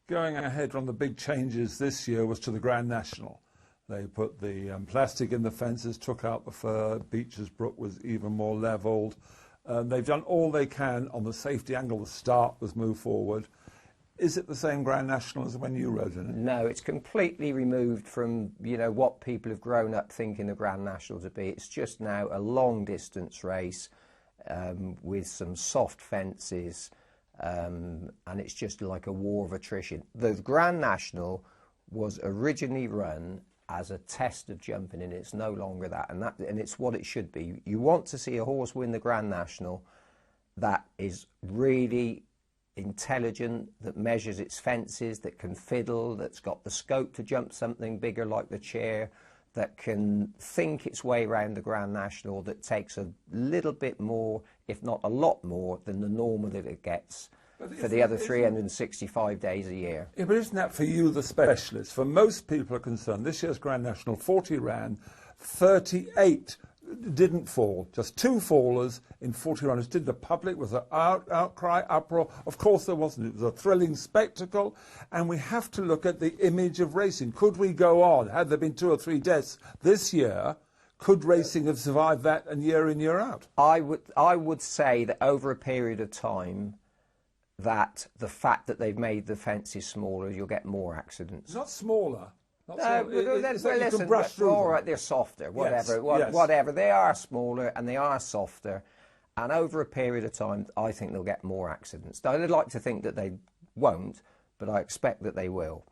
going ahead, one of the big changes this year was to the Grand National. They put the plastic in the fences, took out the fur, Beecher's Brook was even more levelled. They've done all they can on the safety angle. The start was moved forward. Is it the same Grand National as when you rode in it? No, it's completely removed from, what people have grown up thinking the Grand National to be. It's just now a long distance race with some soft fences, and it's just like a war of attrition. The Grand National was originally run as a test of jumping, and it's no longer that, and it's what it should be. You want to see a horse win the Grand National that is really intelligent, that measures its fences, that can fiddle, that's got the scope to jump something bigger like the chair, that can think its way around the Grand National, that takes a little bit more, if not a lot more, than the normal that it gets for the other 365 days a year. Yeah, but isn't that for you, the specialist? For most people are concerned, this year's Grand National, 40 ran, 38 didn't fall. Just 2 fallers in 40 runners. Did the public, was there outcry, uproar? Of course there wasn't. It was a thrilling spectacle, and we have to look at the image of racing. Could we go on? Had there been 2 or 3 deaths this year, could racing have survived that and year in, year out? I would say that over a period of time, that the fact that they've made the fences smaller, you'll get more accidents. Not smaller. Listen, all right, they're softer, whatever, yes. Whatever. They are smaller and they are softer, and over a period of time, I think they'll get more accidents. I'd like to think that they won't, but I expect that they will.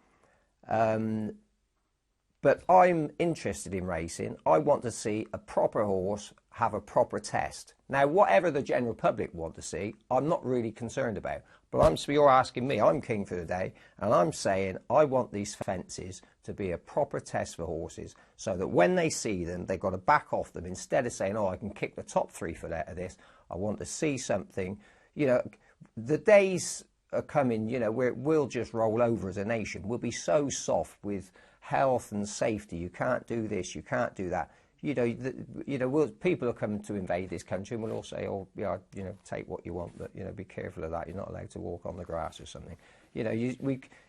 But I'm interested in racing. I want to see a proper horse have a proper test. Now, whatever the general public want to see, I'm not really concerned about. But you're asking me, I'm king for the day, and I'm saying I want these fences to be a proper test for horses, so that when they see them, they've got to back off them. Instead of saying, oh, I can kick the top 3 foot out of this, I want to see something. The days are coming, where we'll just roll over as a nation. We'll be so soft with health and safety. You can't do this, you can't do that. People are coming to invade this country, and we'll all say, oh, yeah, take what you want, but, be careful of that. You're not allowed to walk on the grass or something.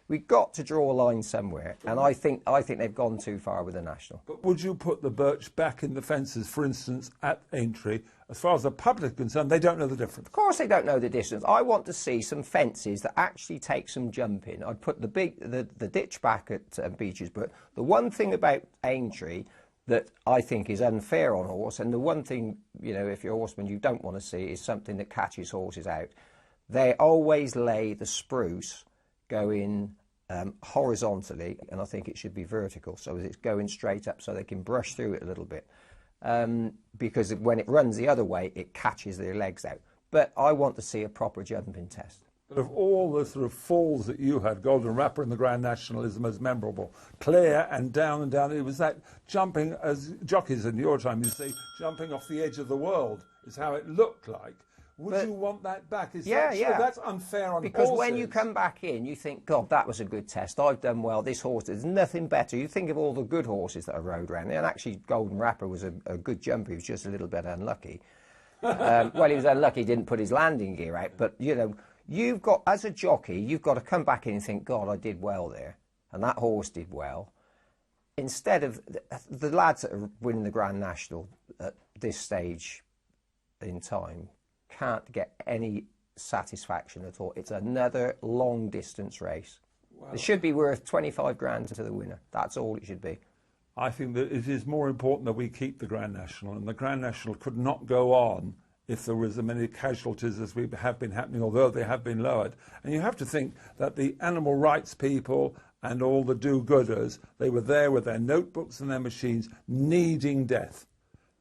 We've got to draw a line somewhere, and I think they've gone too far with the National. But would you put the birch back in the fences, for instance, at Aintree? As far as the public is concerned, they don't know the difference. Of course they don't know the distance. I want to see some fences that actually take some jumping. I'd put the ditch back at Beecher's Brook. The one thing about Aintree that I think is unfair on a horse, and the one thing, if you're a horseman, you don't want to see, is something that catches horses out. They always lay the spruce going horizontally, and I think it should be vertical, so it's going straight up so they can brush through it a little bit. Because when it runs the other way, it catches their legs out. But I want to see a proper jumping test. But of all the sort of falls that you had, Golden Rapper in the Grand National is the most memorable. Clear and down, it was that jumping, as jockeys in your time, you say, jumping off the edge of the world is how it looked like. Would you want that back? Yeah. That's unfair on because horses. When you come back in, you think, God, that was a good test. I've done well. This horse, there's nothing better. You think of all the good horses that I rode around there, and actually Golden Rapper was a good jumper. He was just a little bit unlucky. Well, he was unlucky. He didn't put his landing gear out. But, you've got, as a jockey, you've got to come back in and think, God, I did well there. And that horse did well. Instead of the lads that are winning the Grand National at this stage in time can't get any satisfaction at all. It's another long distance race. Wow. It should be worth 25 grand to the winner. That's all it should be. I think that it is more important that we keep the Grand National, and the Grand National could not go on if there was as many casualties as we have been happening, although they have been lowered. And you have to think that the animal rights people and all the do-gooders, they were there with their notebooks and their machines needing death.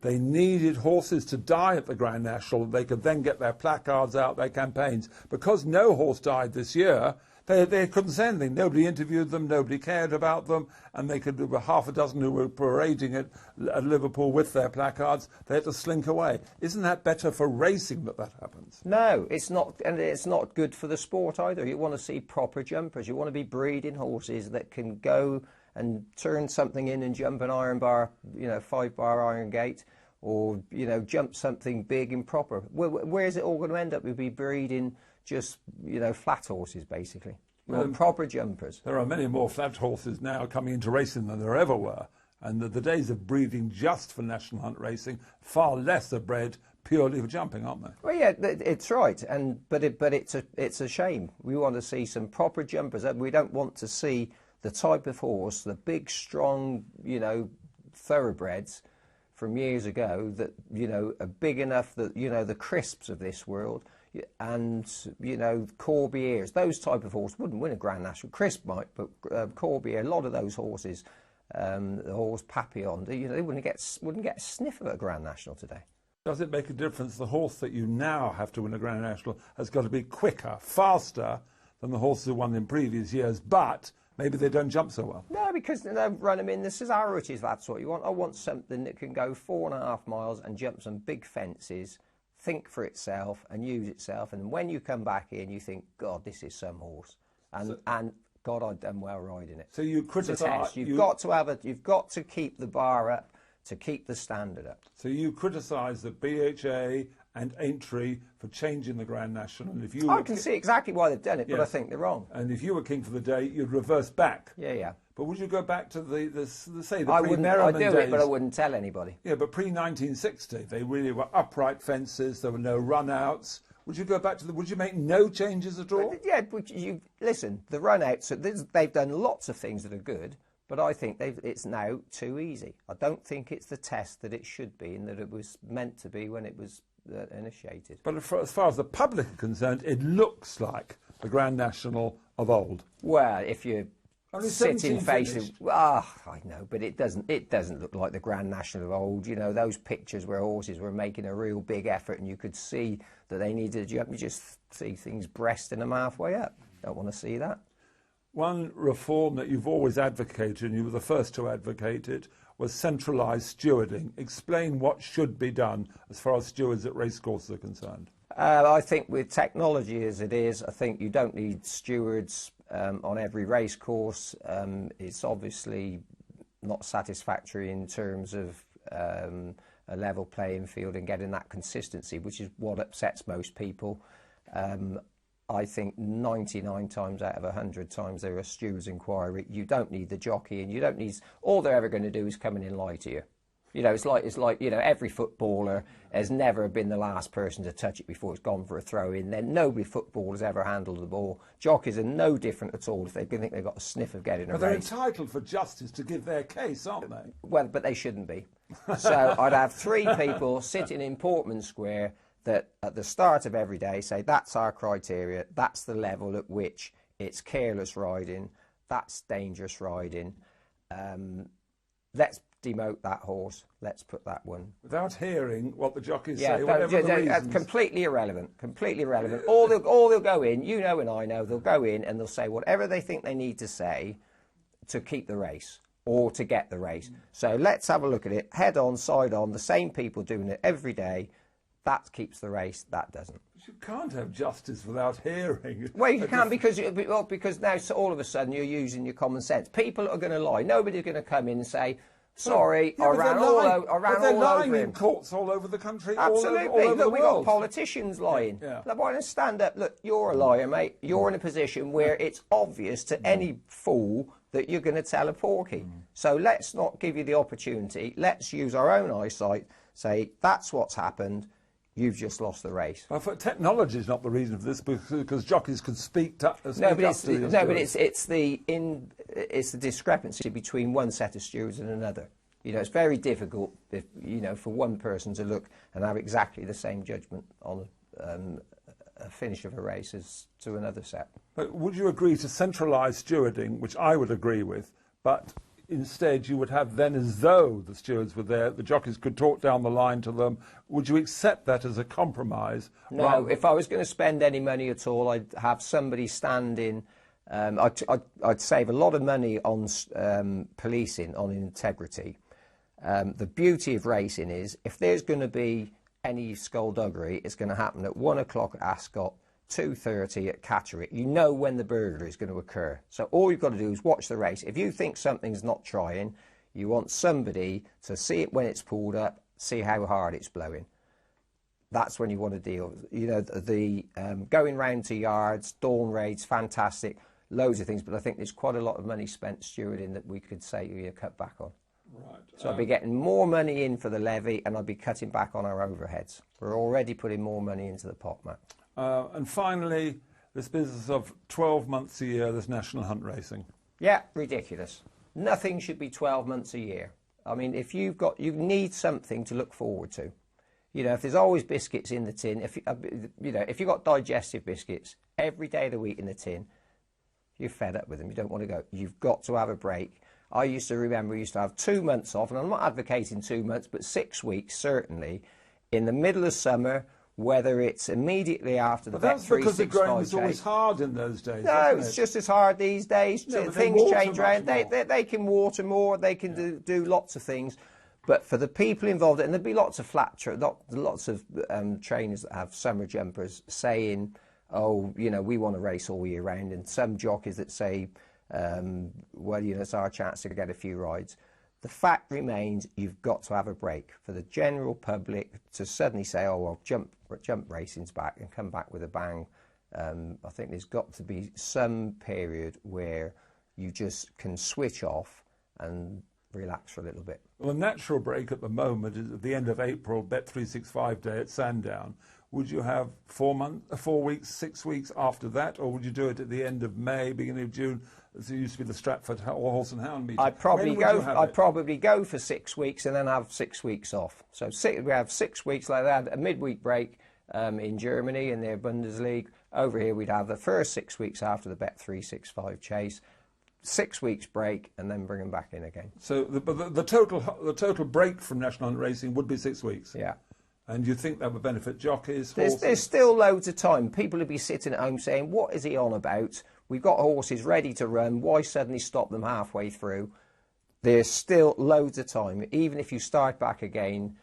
They needed horses to die at the Grand National. They could then get their placards out, their campaigns. Because no horse died this year, they couldn't say anything. Nobody interviewed them, nobody cared about them, and they could, there were half a dozen who were parading at Liverpool with their placards. They had to slink away. Isn't that better for racing that happens? No, it's not, and it's not good for the sport either. You want to see proper jumpers. You want to be breeding horses that can go and turn something in and jump an iron bar, 5-bar iron gate, or, jump something big and proper. Where is it all going to end up? We'll be breeding just, flat horses, basically. We want proper jumpers. There are many more flat horses now coming into racing than there ever were. And the days of breeding just for national hunt racing, far less are bred purely for jumping, aren't they? Well, yeah, it's right, but it's a shame. We want to see some proper jumpers. We don't want to see the type of horse, the big, strong, thoroughbreds from years ago that are big enough that the crisps of this world and Corbiers, those type of horses wouldn't win a Grand National. Crisp might, but Corbier, a lot of those horses. The horse Papillon, they wouldn't get a sniff of a Grand National today. Does it make a difference? The horse that you now have to win a Grand National has got to be quicker, faster than the horses who won in previous years, but maybe they don't jump so well. No, because they don't run them in the Cesaruses, that's what you want. I want something that can go 4.5 miles and jump some big fences, think for itself and use itself, and when you come back in, you think, God, this is some horse. And God, I've done well riding it. So you criticise. You've got to keep the bar up to keep the standard up. So you criticise the BHA and Aintree for changing the Grand National, and if you I can see exactly why they've done it, but I think they're wrong. And if you were king for the day, you'd reverse back. Yeah. But would you go back to the I'd pre-Merriman do days? it, but I wouldn't tell anybody. Yeah, but pre-1960, they really were upright fences. There were no run-outs. Would you go back to would you make no changes at all? Yeah, listen, the run-outs, they've done lots of things that are good, but I think it's now too easy. I don't think it's the test that it should be and that it was meant to be when it was initiated. But as far as the public are concerned, it looks like the Grand National of old. Well, if you sit in face of, I know, but it doesn't look like the Grand National of old. Those pictures where horses were making a real big effort and you could see that they needed to jump. You just see things breasting them halfway up. Don't want to see that. One reform that you've always advocated, and you were the first to advocate it, was centralised stewarding. Explain what should be done as far as stewards at racecourses are concerned. I think with technology as it is, I think you don't need stewards on every racecourse. It's obviously not satisfactory in terms of a level playing field and getting that consistency, which is what upsets most people. I think 99 times out of 100 times they're a steward's inquiry. You don't need the jockey, and you don't need. All they're ever going to do is come in and lie to you. It's like every footballer has never been the last person to touch it before it's gone for a throw in. Then nobody footballers ever handled the ball. Jockeys are no different at all if they think they've got a sniff of getting a race. But they're entitled for justice to give their case, aren't they? Well, but they shouldn't be. So I'd have 3 people sitting in Portman Square that at the start of every day say that's our criteria, that's the level at which it's careless riding, that's dangerous riding. Let's demote that horse, let's put that one. Without hearing what the jockeys say, whatever the reasons. Completely irrelevant. All they'll go in, and I know, they'll go in and they'll say whatever they think they need to say to keep the race or to get the race. So let's have a look at it, head on, side on, the same people doing it every day. That keeps the race, that doesn't. You can't have justice without hearing. Well, you can't because now all of a sudden you're using your common sense. People are going to lie. Nobody's going to come in and say, sorry, I ran all over him. In courts all over the country. Absolutely. All over the we've world. got politicians lying. Yeah. Look, why don't stand up? Look, you're a liar, mate. You're in a position where it's obvious to any fool that you're going to tell a porky. So let's not give you the opportunity. Let's use our own eyesight. Say, that's what's happened. You've just lost the race. Well, technology is not the reason for this, because jockeys can speak to us. It's the discrepancy between one set of stewards and another. It's very difficult for one person to look and have exactly the same judgment on a finish of a race as to another set. But would you agree to centralised stewarding, which I would agree with, but instead you would have then, as though the stewards were there, the jockeys could talk down the line to them? Would you accept that as a compromise? No, if I was going to spend any money at all, I'd have somebody standing. I'd save a lot of money on policing, on integrity. The beauty of racing is, if there's going to be any skullduggery, it's going to happen at 1 o'clock at Ascot, 2:30 at Catterick. You know when the burglary is going to occur. So all you've got to do is watch the race. If you think something's not trying, you want somebody to see it when it's pulled up, see how hard it's blowing. That's when you want to deal. The going round to yards, dawn raids, fantastic. loads of things, but I think there's quite a lot of money spent stewarding that we could say we cut back on. Right. So I'd be getting more money in for the levy, and I'd be cutting back on our overheads. We're already putting more money into the pot, Matt. And finally, this business of 12 months a year, this national hunt racing. Yeah, ridiculous. Nothing should be 12 months a year. I mean, if you need something to look forward to. You know, if there's always biscuits in the tin, if you've got digestive biscuits every day of the week in the tin, you're fed up with them. You don't want to go. You've got to have a break. I used to remember we used to have 2 months off, and I'm not advocating 2 months, but 6 weeks certainly, in the middle of summer, whether it's immediately after the But that's because the growing was chase. always hard in those days. No, it's just as hard these days. No, things change around. They can water more. They can do lots of things. But for the people involved, and there'd be lots of lots of trainers that have summer jumpers saying, "Oh, you know, we want to race all year round," and some jockeys that say, "Well, you know, it's our chance to get a few rides." The fact remains, you've got to have a break. For the general public to suddenly say, "Oh, well, jump racing's back," and come back with a bang, I think there's got to be some period where you just can switch off and relax for a little bit. Well, the natural break at the moment is at the end of April, Bet365 Day at Sandown. Would you have 4 weeks, 6 weeks after that, or would you do it at the end of May, beginning of June, as it used to be the Stratford Horse and Hound meeting? I'd probably go for 6 weeks and then have 6 weeks off. So we have 6 weeks like that, a midweek break in Germany in their Bundesliga. Over here we'd have the first 6 weeks after the Bet365 chase, 6 weeks break, and then bring them back in again. So the total break from national hunt racing would be 6 weeks. Yeah. And you think that would benefit jockeys, horses? Horses? There's still loads of time. People will be sitting at home saying, "What is he on about? We've got horses ready to run. Why suddenly stop them halfway through?" There's still loads of time. Even if you start back again,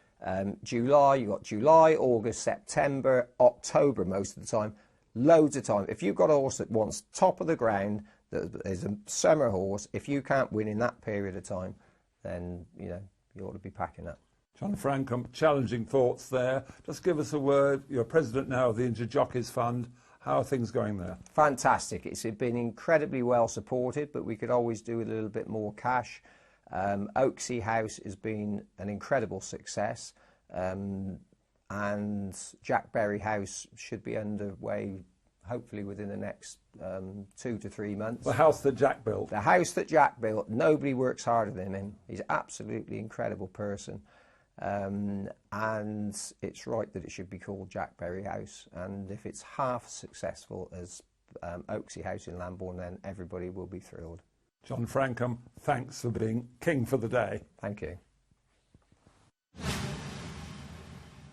July, you've got July, August, September, October most of the time. Loads of time. If you've got a horse that wants top of the ground, that is a summer horse, if you can't win in that period of time, then, you know, you ought to be packing up. John Francome, challenging thoughts there. Just give us a word. You're president now of the Injured Jockeys Fund. How are things going there? Fantastic. It's been incredibly well supported, but we could always do with a little bit more cash. Oaksey House has been an incredible success, and Jack Berry House should be underway hopefully within the next 2 to 3 months. The house that Jack built. The house that Jack built. Nobody works harder than him. He's an absolutely incredible person. And it's right that it should be called Jack Berry House. And if it's half as successful as Oaksey House in Lambourne, then everybody will be thrilled. John Francome, thanks for being king for the day. Thank you.